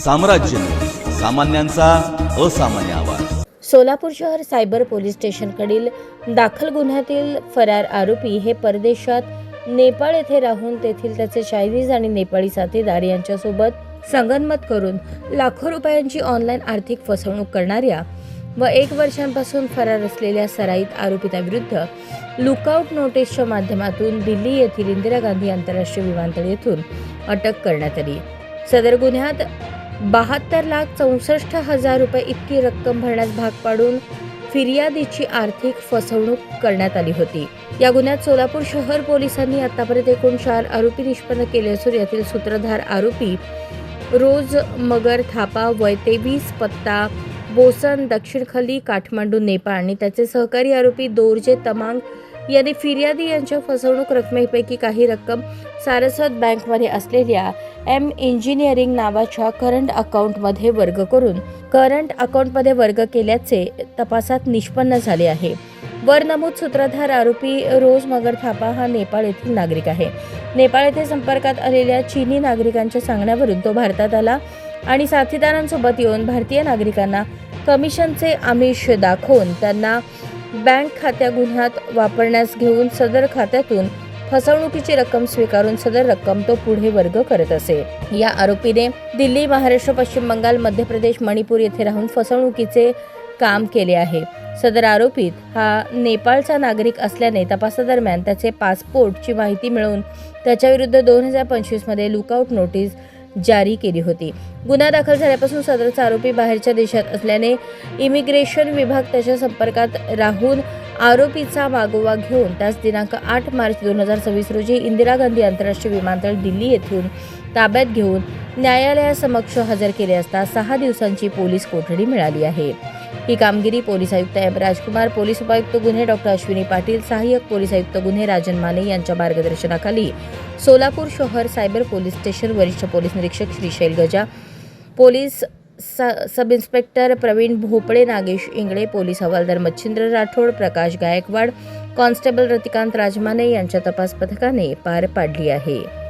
साम्राज्य न्यूज, सामान्यांचा असामान्य आवाज। सोलापूर शहर सायबर पोलीस स्टेशनकडील दाखल गुन्ह्यातील फरार आरोपी हे परदेशात नेपाळ येथे राहून तेथील त्याचे चायनीज आणि नेपाळी साथीदार यांच्यासोबत संगनमत करून लाखो रुपयांची ऑनलाईन आर्थिक फसवणूक करणाऱ्या व 1 वर्षांपासून फरार असलेल्या सराईत आरोपिताविरुद्ध लुकआउट नोटीसच्या माध्यमातून दिल्ली येथील इंदिरा गांधी आंतरराष्ट्रीय विमानतळ येथून अटक करण्यात आली। सदर गुन्ह्यात 72,64,000 रुपये इतकी रक्कम भरण्यास भाग पाडून फिर्यादीची आर्थिक फसवणूक करण्यात आली होती। या गुन्ह्यात सोलापूर शहर पोलिसांनी आतापर्यंत एकूण 4 आरोपी निष्पन्न केले असून यातील सूत्रधार आरोपी रोज मगर थापा वय 23, पत्ता बोसन, दक्षिण खली, काठमांडू, नेपाळ आणि त्याचे सहकारी आरोपी दोरजे तमांग यांनी फिर्यादी यांच्या फसवणूक रकमेपैकी काही रक्कम सारस्वत बँकमध्ये असलेल्या एम इंजिनिअरिंग नावाच्या करंट अकाउंटमध्ये वर्ग केल्याचे तपासात निष्पन्न झाले आहे। वर नमूद सूत्रधार आरोपी रोज मगर थापा हा नेपाळ येथील नागरिक आहे। नेपाळ येथे संपर्कात आलेल्या चीनी नागरिकांच्या सांगण्यावरून तो भारतात आला आणि साथीदारांसोबत येऊन भारतीय नागरिकांना कमिशनचे आमिष दाखवून त्यांना बँक खात्या गुन्ह्यात वापरण्यास घेऊन सदर खात्यातून फसवणुकीची रक्कम स्वीकारून सदर रक्कम तो पुढे वर्ग करत असे। या आरोपीने दिल्ली, महाराष्ट्र, पश्चिम बंगाल, मध्य प्रदेश, मणिपूर येथे राहून फसवणुकीचे काम केले आहे। सदर आरोपीत हा नेपाळचा नागरिक असल्याने तपासादरम्यान त्याचे पासपोर्टची माहिती मिळवून त्याच्याविरुद्ध 2025 मध्ये लुकआउट नोटीस जारी केली होती। गुन्हा दाखल झाल्यापासून सदरचा आरोपी बाहेरच्या देशात असल्याने इमिग्रेशन विभाग त्याच्या संपर्कात राहून आरोपीचा मागोवा घेऊन त्यास दिनांक 8 मार्च 2026 रोजी इंदिरा गांधी आंतरराष्ट्रीय विमानतळ दिल्ली येथून ताब्यात घेऊन न्यायालयासमक्ष हजर केले असता 6 दिवसांची पोलीस कोठडी मिळाली आहे। ही कामगिरी पोलीस आयुक्त एम राजकुमार, पोलीस उपायुक्त गुन्हे डॉ. अश्विनी पाटील, सहाय्यक पोलीस आयुक्त गुन्हे राजन माने यांच्या मार्गदर्शनाखाली सोलापूर शहर सायबर पोलीस स्टेशन वरिष्ठ पोलीस निरीक्षक Shrishail Gaja, police sub inspector Pravin Bhopale, Nagesh Ingale, police हवालदार मच्छिंद्र राठोड, प्रकाश गायकवाड, कॉन्स्टेबल रतिकांत राजमाने यांच्या तपास पथकाने पार पाडली आहे।